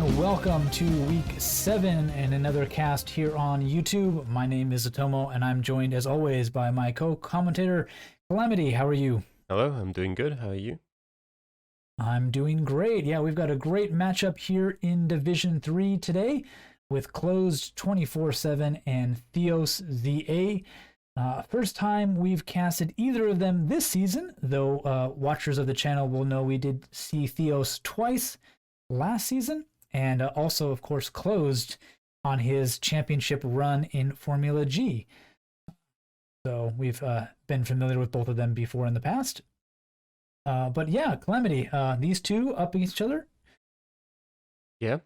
everyone. Welcome to week 7 and another cast here on YouTube. My name is Atomo, and I'm joined as always by my co-commentator, Calamity. How are you? Hello, I'm doing good. How are you? I'm doing great. Yeah, we've got a great matchup here in Division 3 today with Closed247 and TheosZA. First time we've casted either of them this season, though watchers of the channel will know we did see Theos twice last season, and also, of course, Closed on his championship run in Formula G. So we've been familiar with both of them before in the past. But yeah, Calamity, these two up against each other. Yeah.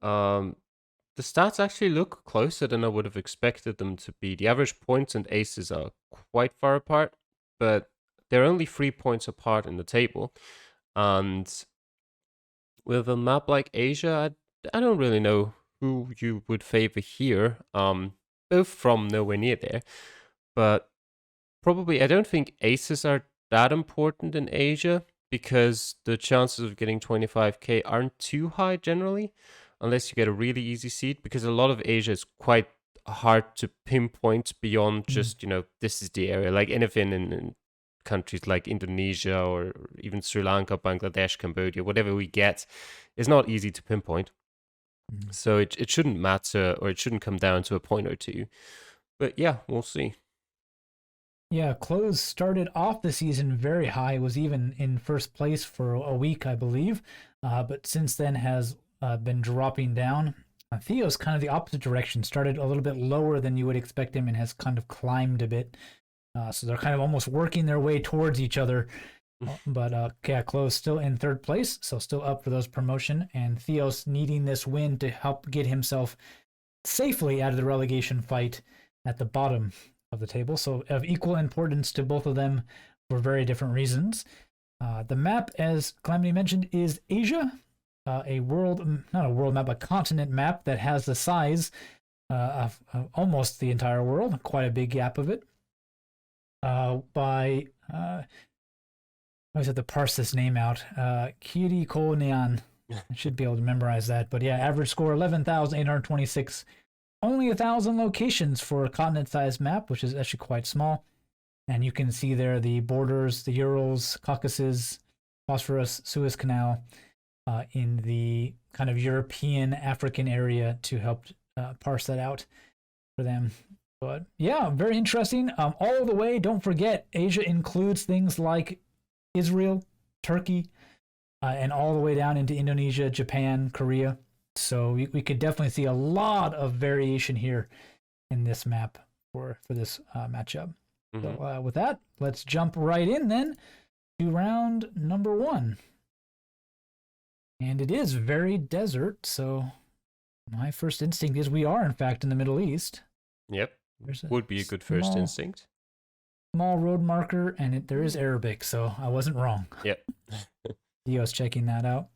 The stats actually look closer than I would have expected them to be. The average points and aces are quite far apart, but they're only 3 points apart in the table. And with a map like Asia, I don't really know who you would favor here. Both from nowhere near there, but probably I don't think aces are that important in Asia because the chances of getting 25k aren't too high generally, unless you get a really easy seed, because a lot of Asia is quite hard to pinpoint beyond just, this is the area. Like anything in countries like Indonesia or even Sri Lanka, Bangladesh, Cambodia, whatever we get is not easy to pinpoint. So it shouldn't matter, or it shouldn't come down to a point or two. But yeah, we'll see. Yeah, Close started off the season very high, was even in first place for a week, I believe, but since then has been dropping down. Theo's kind of the opposite direction, started a little bit lower than you would expect him and has kind of climbed a bit. So they're kind of almost working their way towards each other. But yeah, Close still in third place, so still up for those promotion, and Theos needing this win to help get himself safely out of the relegation fight at the bottom of the table. So of equal importance to both of them for very different reasons. The map, as Calamity mentioned, is Asia, not a world map, a continent map that has the size of almost the entire world, quite a big gap of it. I always have to parse this name out. Kirikonean. I should be able to memorize that. But yeah, average score 11,826. Only 1,000 locations for a continent-sized map, which is actually quite small. And you can see there the borders, the Urals, Caucasus, Bosphorus, Suez Canal, in the kind of European, African area to help parse that out for them. But yeah, very interesting. All the way, don't forget, Asia includes things like Israel, Turkey, and all the way down into Indonesia, Japan, Korea. So we could definitely see a lot of variation here in this map for this matchup. So with that, let's jump right in then to round number 1. And it is very desert, so my first instinct is we are in fact in the Middle East. Yep, would be a good first instinct. Small road marker, and there is Arabic, so I wasn't wrong. Yep. Theo's checking that out.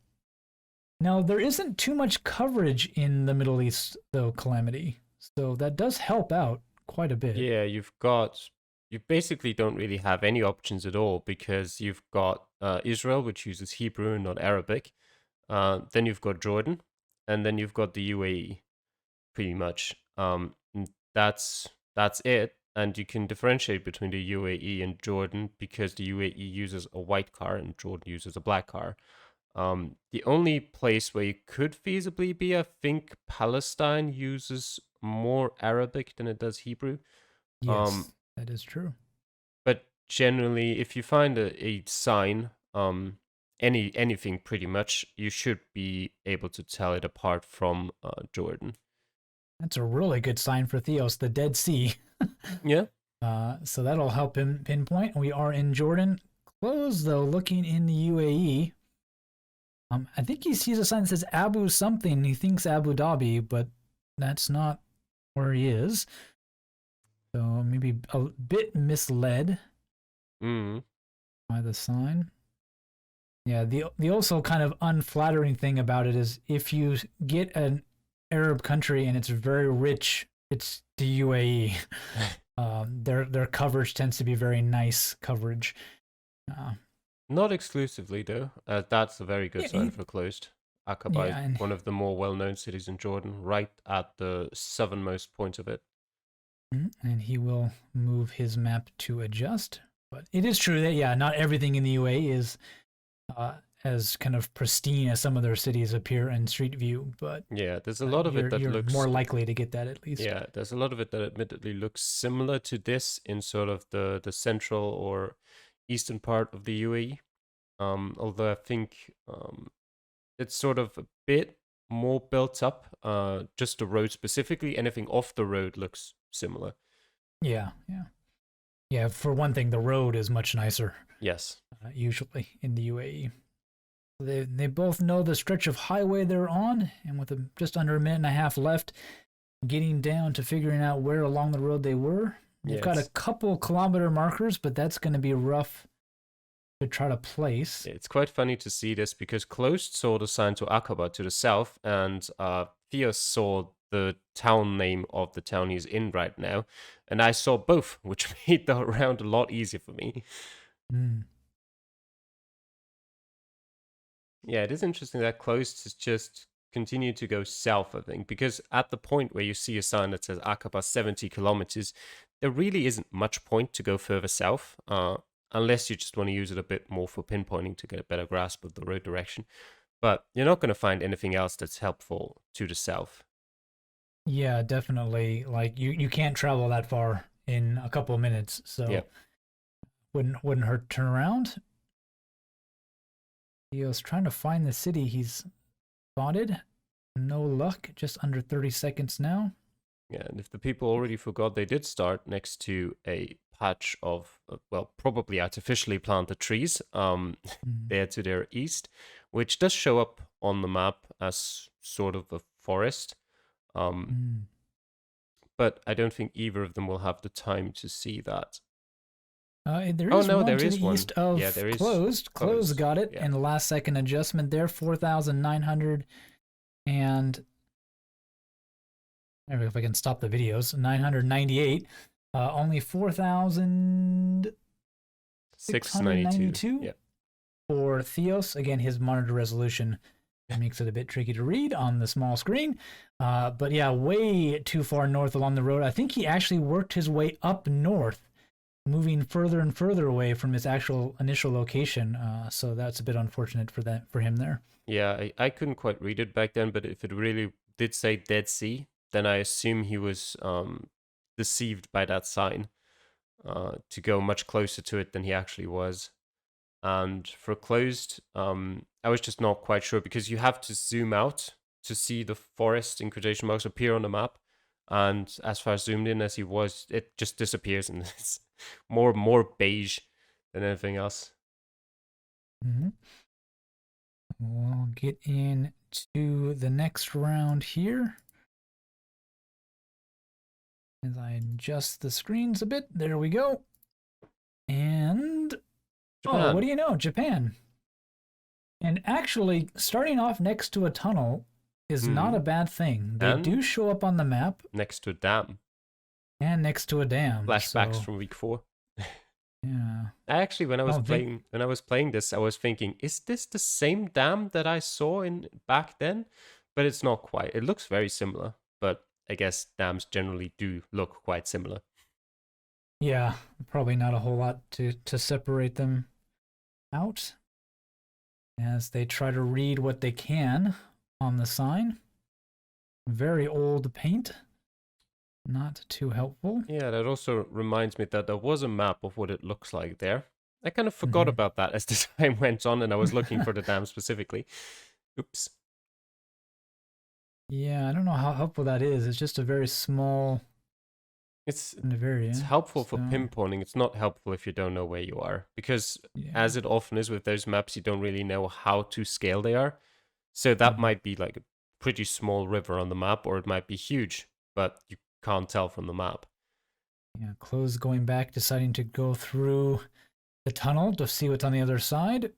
Now, there isn't too much coverage in the Middle East, though, Calamity. So that does help out quite a bit. Yeah, you basically don't really have any options at all, because you've got Israel, which uses Hebrew and not Arabic. Then you've got Jordan, and then you've got the UAE, pretty much. That's it. And you can differentiate between the UAE and Jordan because the UAE uses a white car and Jordan uses a black car. The only place where you could feasibly be, I think Palestine uses more Arabic than it does Hebrew. Yes, that is true. But generally, if you find a sign, anything pretty much, you should be able to tell it apart from Jordan. That's a really good sign for Theos, the Dead Sea. Yeah. So that'll help him pinpoint. We are in Jordan. Close, though, looking in the UAE. I think he sees a sign that says Abu something. He thinks Abu Dhabi, but that's not where he is. So maybe a bit misled by the sign. Yeah, the also kind of unflattering thing about it is if you get an Arab country and it's very rich, it's the UAE. Their coverage tends to be very nice coverage. Not exclusively, though. That's a very good sign for Closed. Aqaba is Yeah, and one of the more well-known cities in Jordan, right at the southernmost point of it. and he will move his map to adjust. But it is true that yeah, not everything in the UAE is uh, as kind of pristine as some of their cities appear in Street View. But Yeah, there's a lot of it that you're looks. more likely to get that at least. Yeah, there's a lot of it that admittedly looks similar to this in sort of the central or eastern part of the UAE. Although I think it's sort of a bit more built up. Just the road specifically, anything off the road looks similar. Yeah, yeah, yeah. For one thing, the road is much nicer Yes. usually in the UAE. They both know the stretch of highway they're on, and with just under a minute and a half left, getting down to figuring out where along the road they were. They've got a couple kilometer markers, but that's going to be rough to try to place. It's quite funny to see this because Closed saw the sign to Aqaba to the south, and Theos saw the town name of the town he's in right now, and I saw both, which made the round a lot easier for me. Mm. Yeah, it is interesting that Closed has just continued to go south, I think, because at the point where you see a sign that says Aqaba 70 kilometers, there really isn't much point to go further south, unless you just want to use it a bit more for pinpointing to get a better grasp of the road direction. But you're not going to find anything else that's helpful to the south. Yeah, definitely. Like you can't travel that far in a couple of minutes, so Yeah. wouldn't hurt to turn around. Theo's trying to find the city he's spotted. No luck. Just under 30 seconds now. Yeah, and if the people already forgot, they did start next to a patch of, well, probably artificially planted trees there to their east, which does show up on the map as sort of a forest. But I don't think either of them will have the time to see that. There Oh is no, one there to is the one. east of Yeah, there is Closed. Closed got it, Yeah. and the last second adjustment there, 4,900 and I don't know if I can stop the videos. 998. Only 4,692 Yeah. for Theos. Again, his monitor resolution makes it a bit tricky to read on the small screen. But yeah, way too far north along the road. I think he actually worked his way up north, moving further and further away from his actual initial location. So that's a bit unfortunate for him there. Yeah, I couldn't quite read it back then, but if it really did say Dead Sea, then I assume he was deceived by that sign to go much closer to it than he actually was. And for Closed, I was just not quite sure because you have to zoom out to see the forest in quotation marks appear on the map. And as far as zoomed in as he was, it just disappears and it's more beige than anything else. Mm-hmm. We'll get into the next round here. As I adjust the screens a bit, there we go. And Japan. oh, what do you know? Japan. And actually, starting off next to a tunnel is not a bad thing. They do show up on the map. Next to a dam. And next to a dam. Flashbacks from week 4. Yeah. I actually, when I was playing this, I was thinking, is this the same dam that I saw in back then? But it's not quite. It looks very similar, but I guess dams generally do look quite similar. Yeah, probably not a whole lot to separate them out as they try to read what they can on the sign. Very old paint. Not too helpful. Yeah, that also reminds me that there was a map of what it looks like there. I kind of forgot about that as the time went on and I was looking for the dam specifically. Oops. Yeah, I don't know how helpful that is. It's just a very small It's area. It's helpful for pinpointing. It's not helpful if you don't know where you are. Because as it often is with those maps, you don't really know how to scale they are. So that might be like a pretty small river on the map, or it might be huge, but you can't tell from the map. Yeah, Closed going back, deciding to go through the tunnel to see what's on the other side.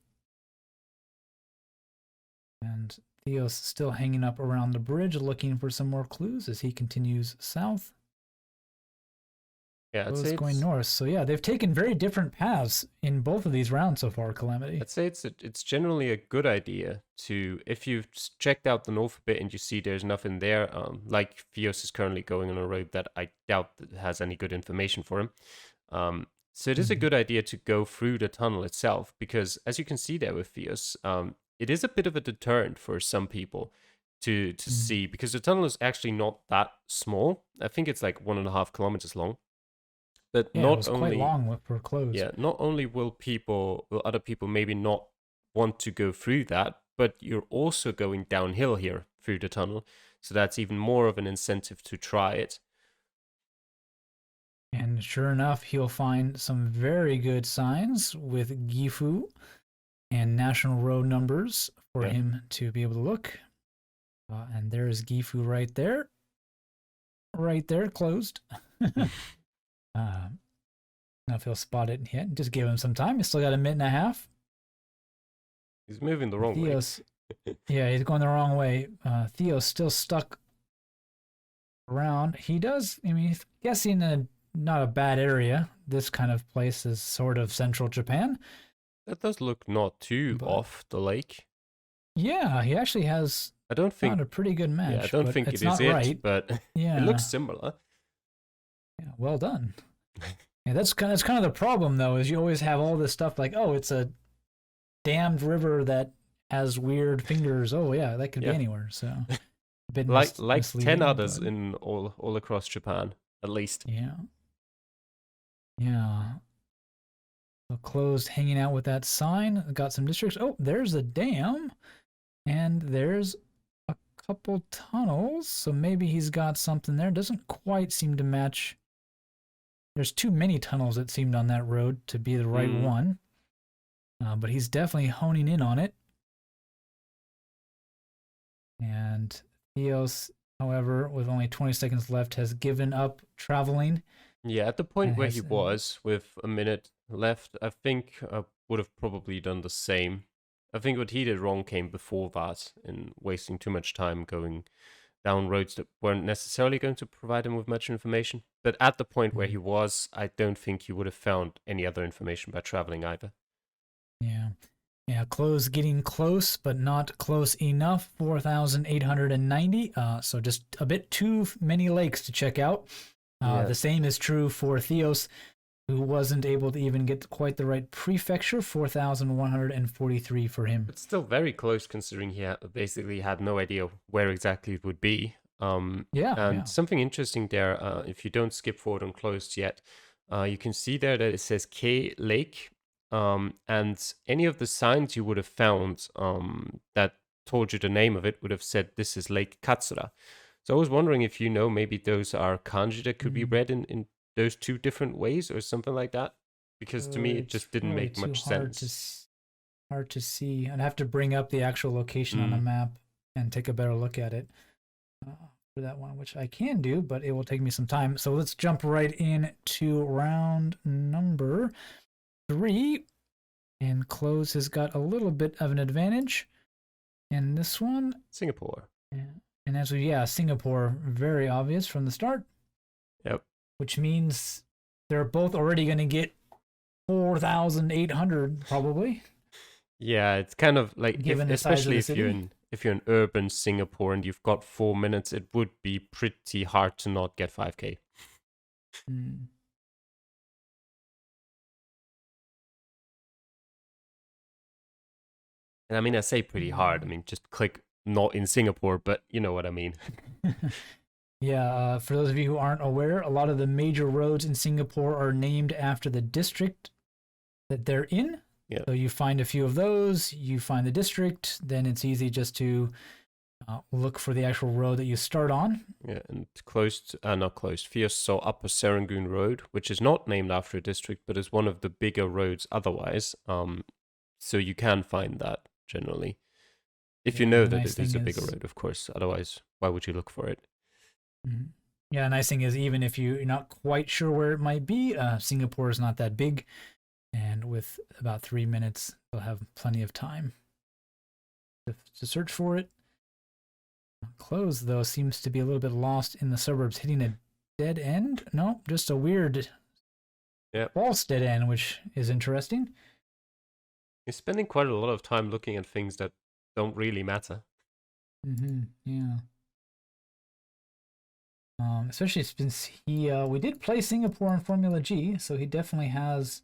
And Theos still hanging up around the bridge, looking for some more clues as he continues south. Yeah, I'd Close say going it's north. So yeah, they've taken very different paths in both of these rounds so far, Calamity. I'd say it's generally a good idea to, if you've checked out the north a bit and you see there's nothing there, like Theos is currently going on a road that I doubt that has any good information for him. So it is a good idea to go through the tunnel itself, because as you can see there with Theos, it is a bit of a deterrent for some people to see, because the tunnel is actually not that small. I think it's like 1.5 kilometers long. But Yeah, it not was quite only, long for close. yeah, not only will other people maybe not want to go through that, but you're also going downhill here through the tunnel. So that's even more of an incentive to try it. And sure enough, he'll find some very good signs with Gifu and national road numbers for Yeah. him to be able to look. And there's Gifu right there. Right there, closed. Now if he'll spot it yet, just give him some time. He's still got a minute and a half. He's moving the wrong Theos, way. yeah, he's going the wrong way. Theo's still stuck around. He does, I mean, he's guessing not a bad area. This kind of place is sort of central Japan. That does look not too off the lake. Yeah, he actually has I don't think found a pretty good match. Yeah, I don't but think it's it is not right. but Yeah, it looks similar. Yeah, well done. Yeah, that's kind of the problem though, is you always have all this stuff like, oh, it's a damned river that has weird fingers. Oh yeah, that could be anywhere. So a bit like misleading, 10 others but... in all across Japan, at least. Yeah. Yeah. So closed, hanging out with that sign. Got some districts. Oh, there's a dam. And there's a couple tunnels. So maybe he's got something there. Doesn't quite seem to match. There's too many tunnels, it seemed, on that road to be the right one. But he's definitely honing in on it. And Theos, however, with only 20 seconds left, has given up traveling. Yeah, at the point where he was, with a minute left, I think I would have probably done the same. I think what he did wrong came before that, in wasting too much time going down roads that weren't necessarily going to provide him with much information. But at the point where he was, I don't think he would have found any other information by traveling either. Yeah. Yeah, getting close, but not close enough. 4,890. So just a bit too many lakes to check out. The same is true for Theos, who wasn't able to even get quite the right prefecture. 4,143 for him. It's still very close, considering he basically had no idea where exactly it would be. Something interesting there, if you don't skip forward on closed yet, you can see there that it says K Lake. And any of the signs you would have found that told you the name of it would have said this is Lake Katsura. So I was wondering if maybe those are kanji that could be read in those two different ways or something like that. Because to me, it just didn't make much sense. Hard to see. I'd have to bring up the actual location on a map and take a better look at it for that one, which I can do, but it will take me some time. So let's jump right into round number 3. And Close has got a little bit of an advantage in this one. Singapore. And as Singapore, very obvious from the start. Yep. Which means they're both already going to get 4,800 probably. Yeah, it's kind of like, especially if you're in urban Singapore and you've got 4 minutes, it would be pretty hard to not get 5K. And I mean, I say pretty hard. I mean, just click not in Singapore, but you know what I mean. Yeah, for those of you who aren't aware, a lot of the major roads in Singapore are named after the district that they're in. Yeah. So you find a few of those, you find the district, then it's easy just to look for the actual road that you start on. Yeah, and not closed. Theos saw Upper Serangoon Road, which is not named after a district, but is one of the bigger roads otherwise. So you can find that generally. If you know that it is a bigger road, of course. Otherwise, why would you look for it? Yeah, nice thing is, even if you're not quite sure where it might be, Singapore is not that big. And with about 3 minutes, they'll have plenty of time to search for it. Close, though, seems to be a little bit lost in the suburbs, hitting a dead end. No, just a weird Yeah. false dead end, which is interesting. He's spending quite a lot of time looking at things that don't really matter. Yeah. Especially since we did play Singapore in Formula G, so he definitely has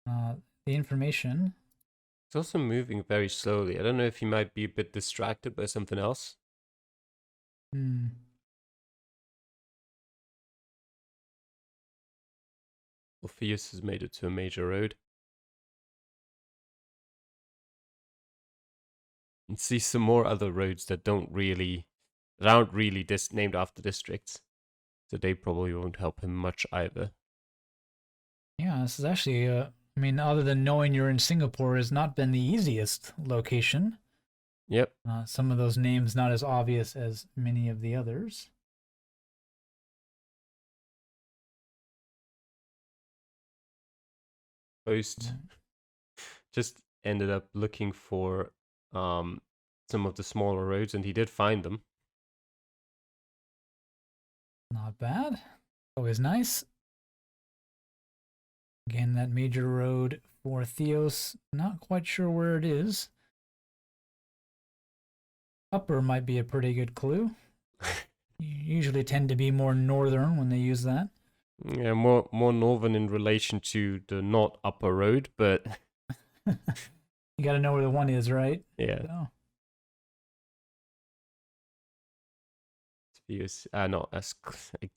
the information. He's also moving very slowly. I don't know if he might be a bit distracted by something else. Hmm. Theos has made it to a major road. And see some more other roads that aren't really named after districts. So they probably won't help him much either. Yeah, this is actually, I mean, other than knowing you're in Singapore, has not been the easiest location. Yep. Some of those names not as obvious as many of the others. Post just ended up looking for some of the smaller roads, and he did find them. Not bad. Always nice. Again, that major road for Theos, not quite sure where it is. Upper might be a pretty good clue. Usually tend to be more northern when they use that. Yeah, more northern in relation to the not upper road, but You got to know where the one is, right? yeah. So. Theos, no, I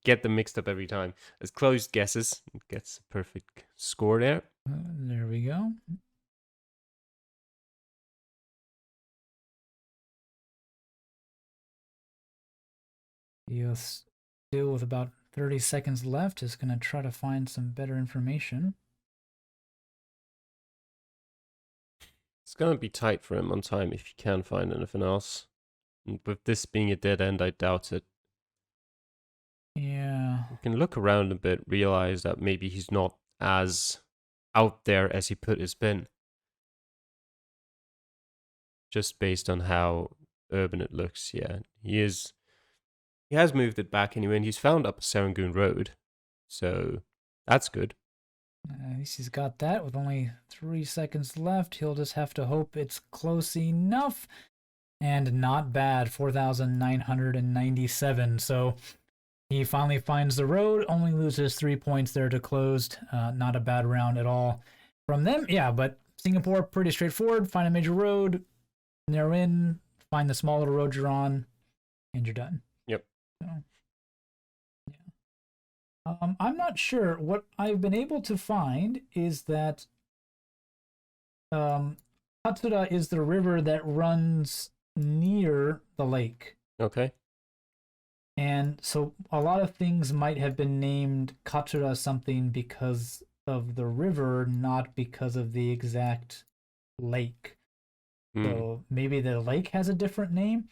get them mixed up every time. As closed guesses, it gets a perfect score there. There we go. Theos still with about 30 seconds left is going to try to find some better information. It's gonna be tight for him on time if he can find anything else. And with this being a dead end, I doubt it. Yeah. You can look around a bit, realize that maybe he's not as out there as he put his pin. Just based on how urban it looks, yeah. He has moved it back anyway, and he's found Upper Serangoon Road. So that's good. At least he's got that with only 3 seconds left. He'll just have to hope it's close enough. And not bad, 4,997. So he finally finds the road, only loses 3 points there to closed. Not a bad round at all from them. Yeah, but Singapore, pretty straightforward. Find a major road, narrow in, find the small little road you're on, and you're done. Yep. So, yeah. I'm not sure. What I've been able to find is that Katsura is the river that runs near the lake. Okay. And so a lot of things might have been named Katsura something because of the river, not because of the exact lake. So maybe the lake has a different name.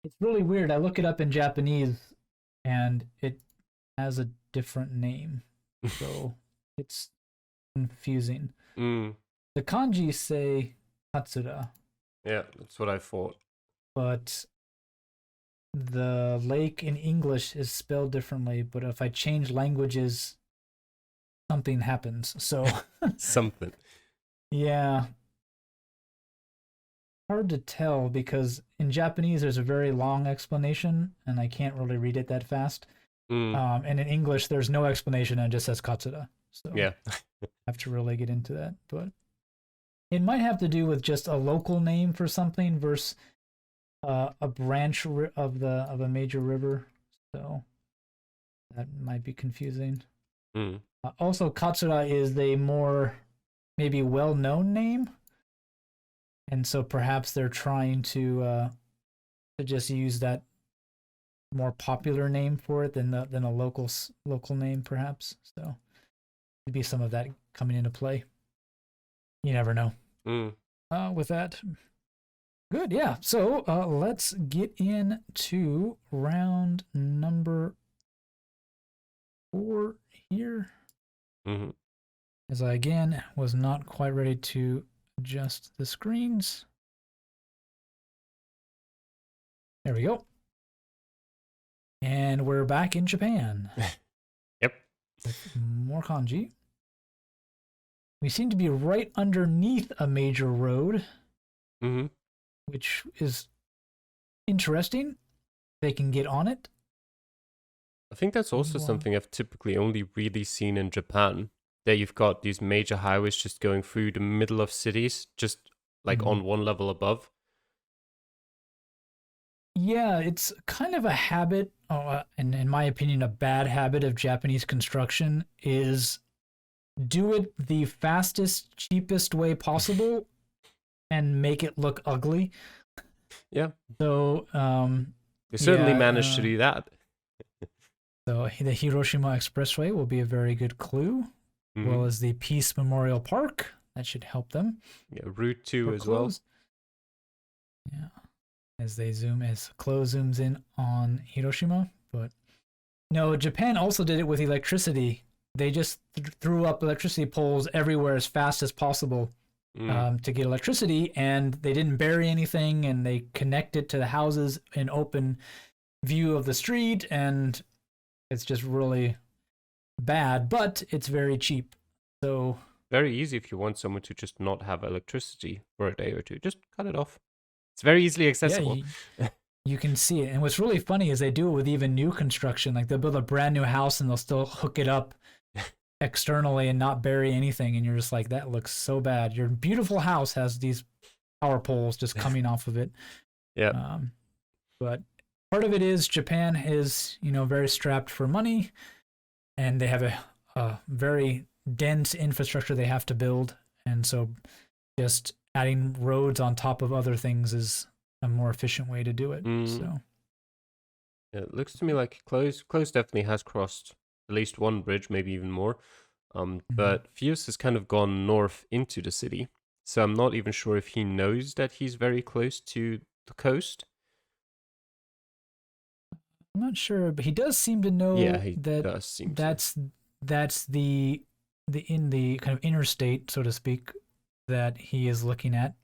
It's really weird. I look it up in Japanese and it has a different name. So it's confusing. The kanji say Katsura. Yeah, that's what I thought. But the lake in English is spelled differently, but if I change languages, something happens. So something. Yeah. Hard to tell because in Japanese there's a very long explanation and I can't really read it that fast. And in English there's no explanation and it just says Katsura. So yeah. I have to really get into that. But it might have to do with just a local name for something versus a branch of a major river. So that might be confusing. Also, Katsura is a more maybe well-known name, and so perhaps they're trying to just use that more popular name for it than a local name, perhaps. So could be some of that coming into play. You never know. With that, good, yeah. So let's get into round number 4 here. As I again was not quite ready to adjust the screens. There we go. And we're back in Japan. Yep. with more kanji. We seem to be right underneath a major road, which is interesting. They can get on it. I think that's also something I've typically only really seen in Japan. There you've got these major highways just going through the middle of cities, just like on one level above. Yeah, it's kind of a habit, and in my opinion, a bad habit of Japanese construction is do it the fastest, cheapest way possible and make it look ugly. Yeah. So, they certainly managed to do that. So the Hiroshima Expressway will be a very good clue, as well as the Peace Memorial Park. That should help them. Yeah, Route 2 as well. Yeah, as Close zooms in on Hiroshima. But no, Japan also did it with electricity. They just threw up electricity poles everywhere as fast as possible to get electricity, and they didn't bury anything, and they connected to the houses in open view of the street, and it's just really bad, but it's very cheap. So very easy if you want someone to just not have electricity for a day or two. Just cut it off. It's very easily accessible. Yeah, you can see it. And what's really funny is they do it with even new construction. Like they'll build a brand new house and they'll still hook it up externally and not bury anything. And you're just like, that looks so bad. Your beautiful house has these power poles just coming off of it. Yeah. But part of it is Japan is, very strapped for money, and they have a very dense infrastructure they have to build. And so just adding roads on top of other things is a more efficient way to do it. So yeah, it looks to me like Close definitely has crossed at least one bridge, maybe even more. But Theos has kind of gone north into the city. So I'm not even sure if he knows that he's very close to the coast. I'm not sure, but he does seem to know that's the in the kind of interstate, so to speak, that he is looking at.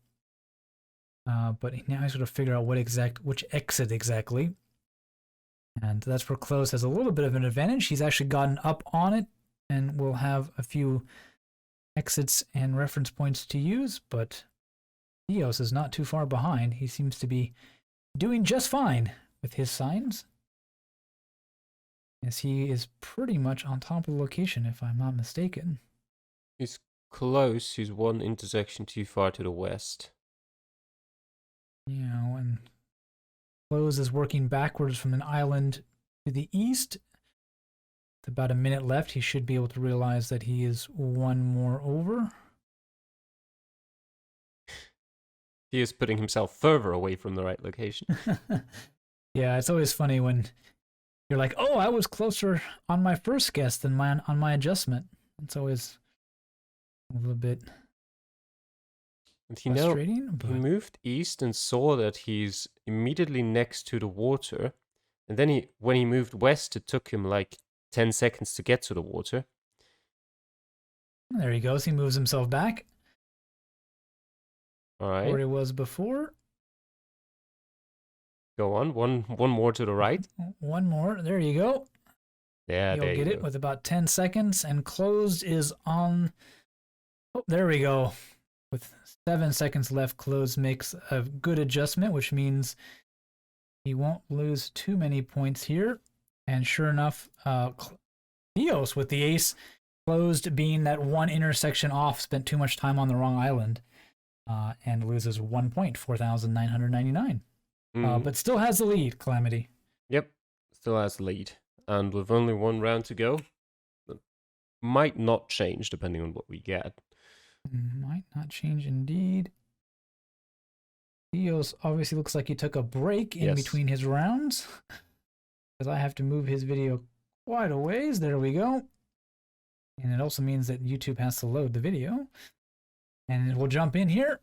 But now he's going to figure out which exit exactly. And that's where Close has a little bit of an advantage. He's actually gotten up on it and will have a few exits and reference points to use, but Theos is not too far behind. He seems to be doing just fine with his signs, as he is pretty much on top of the location, if I'm not mistaken. He's close. He's one intersection too far to the west. Yeah, and Close is working backwards from an island to the east. With about a minute left, he should be able to realize that he is one more over. He is putting himself further away from the right location. Yeah, it's always funny when you're like, oh, I was closer on my first guess than on my adjustment. It's always a little bit frustrating. He moved east and saw that he's immediately next to the water. And then when he moved west, it took him like 10 seconds to get to the water. There he goes. He moves himself back. All right. Where he was before. Go on. One more to the right. One more. There you go. Yeah, You'll get it with about 10 seconds. And Closed is on. Oh, there we go. With 7 seconds left, Closed makes a good adjustment, which means he won't lose too many points here. And sure enough, Theos with the ace, Closed being that one intersection off, spent too much time on the wrong island, and loses 1 point, 4,999. But still has the lead, Calamity. Yep, still has the lead. And with only one round to go, it might not change depending on what we get. Might not change indeed. Theos obviously looks like he took a break in between his rounds, because I have to move his video quite a ways. There we go. And it also means that YouTube has to load the video. And we'll jump in here.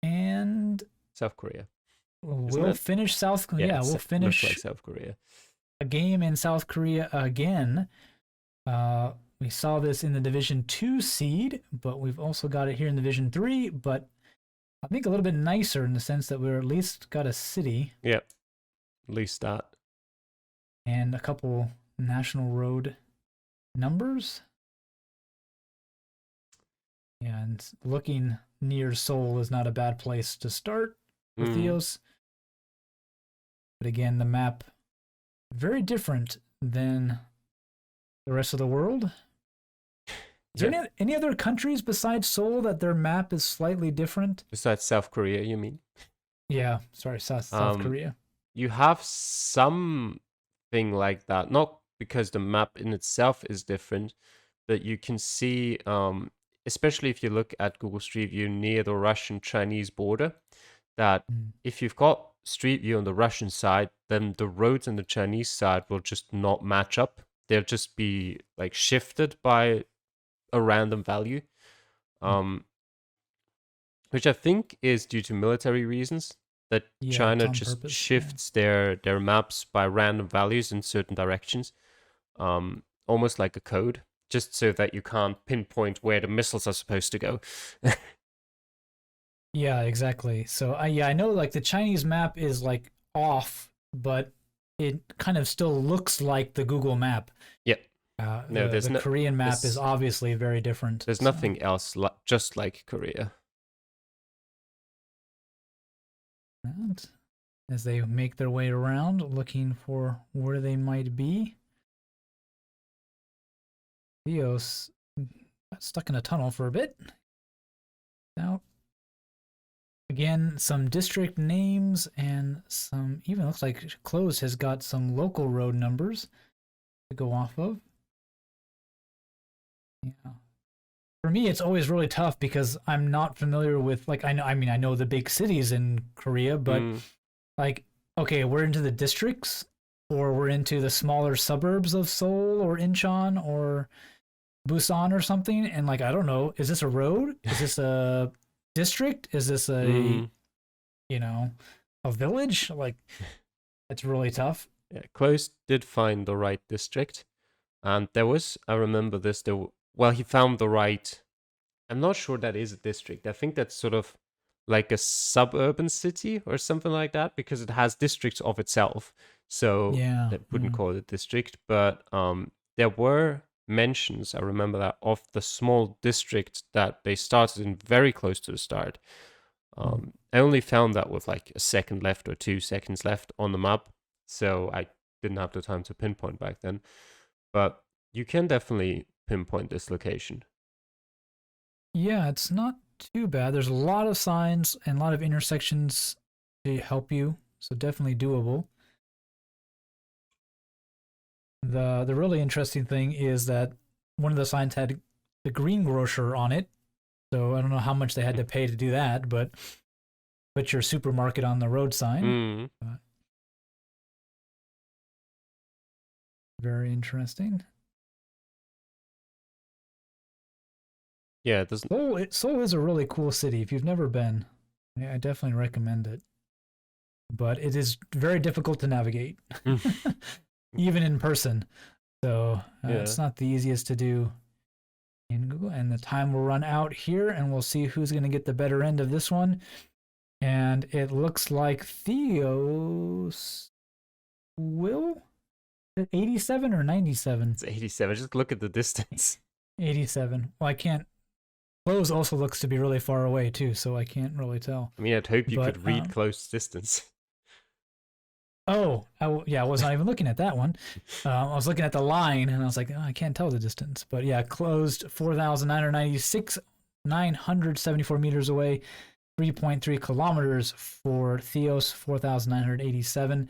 And South Korea. We'll finish South Korea. Yeah, we'll finish like South Korea. A game in South Korea again. We saw this in the Division 2 seed, but we've also got it here in Division 3, but I think a little bit nicer in the sense that we're at least got a city. Yep, at least that. And a couple national road numbers. Yeah, and looking near Seoul is not a bad place to start for Theos. But again, the map very different than the rest of the world. Is there any other countries besides Seoul that their map is slightly different? Besides South Korea, you mean? Yeah, sorry, South Korea. You have something like that, not because the map in itself is different, but you can see, especially if you look at Google Street View near the Russian-Chinese border, that if you've got Street View on the Russian side, then the roads on the Chinese side will just not match up. They'll just be like shifted by a random value, which I think is due to military reasons, that China just shifts their maps by random values in certain directions, almost like a code, just so that you can't pinpoint where the missiles are supposed to go. Yeah, exactly. So I know like the Chinese map is like off, but it kind of still looks like the Google map. Yeah. No, the Korean map is obviously very different. There's nothing else just like Korea. And as they make their way around, looking for where they might be, Theos got stuck in a tunnel for a bit. Now, again, some district names and some, even looks like Closed has got some local road numbers to go off of. Yeah. For me, it's always really tough because I'm not familiar with, like, I know the big cities in Korea, but like, okay, we're into the districts, or we're into the smaller suburbs of Seoul or Incheon or Busan or something, and like, I don't know, is this a road? Is this a district? Is this a, you know, a village? Like, it's really tough. Yeah, Closed did find the right district, and there was, I remember this, well, he found the right, I'm not sure that is a district. I think that's sort of like a suburban city or something like that, because it has districts of itself. So that wouldn't call it a district, but there were mentions, I remember that, of the small district that they started in very close to the start. I only found that with like a second left or 2 seconds left on the map, so I didn't have the time to pinpoint back then. But you can definitely pinpoint this location. Yeah, it's not too bad. There's a lot of signs and a lot of intersections to help you, so definitely doable. The really interesting thing is that one of the signs had the greengrocer on it, so I don't know how much they had to pay to do that, but put your supermarket on the road sign. Very interesting. Yeah, it doesn't. Seoul is a really cool city. If you've never been, I definitely recommend it. But it is very difficult to navigate, even in person. So it's not the easiest to do in Google. And the time will run out here, and we'll see who's going to get the better end of this one. And it looks like Theos will. 87 or 97? It's 87. Just look at the distance. 87. Well, I can't. Close also looks to be really far away too, so I can't really tell. I mean, I'd hope you could read close distance. Oh, I was not even looking at that one. I was looking at the line, and I was like, I can't tell the distance. But yeah, Closed 4,996, 974 meters away, 3.3 kilometers for Theos, 4,987.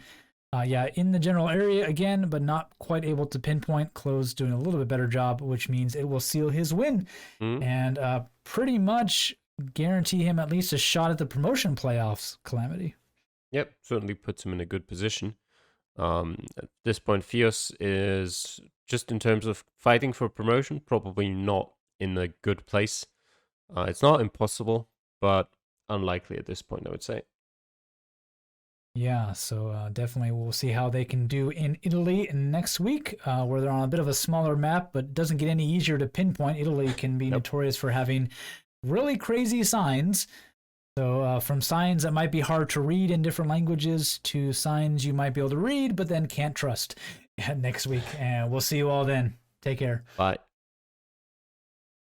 In the general area again, but not quite able to pinpoint. Closed doing a little bit better job, which means it will seal his win and pretty much guarantee him at least a shot at the promotion playoffs, Calamity. Yep, certainly puts him in a good position. At this point, Theos is, just in terms of fighting for promotion, probably not in a good place. It's not impossible, but unlikely at this point, I would say. Yeah, so definitely we'll see how they can do in Italy next week, where they're on a bit of a smaller map, but doesn't get any easier to pinpoint. Italy can be notorious for having really crazy signs. So from signs that might be hard to read in different languages to signs you might be able to read, but then can't trust next week. And we'll see you all then. Take care. Bye.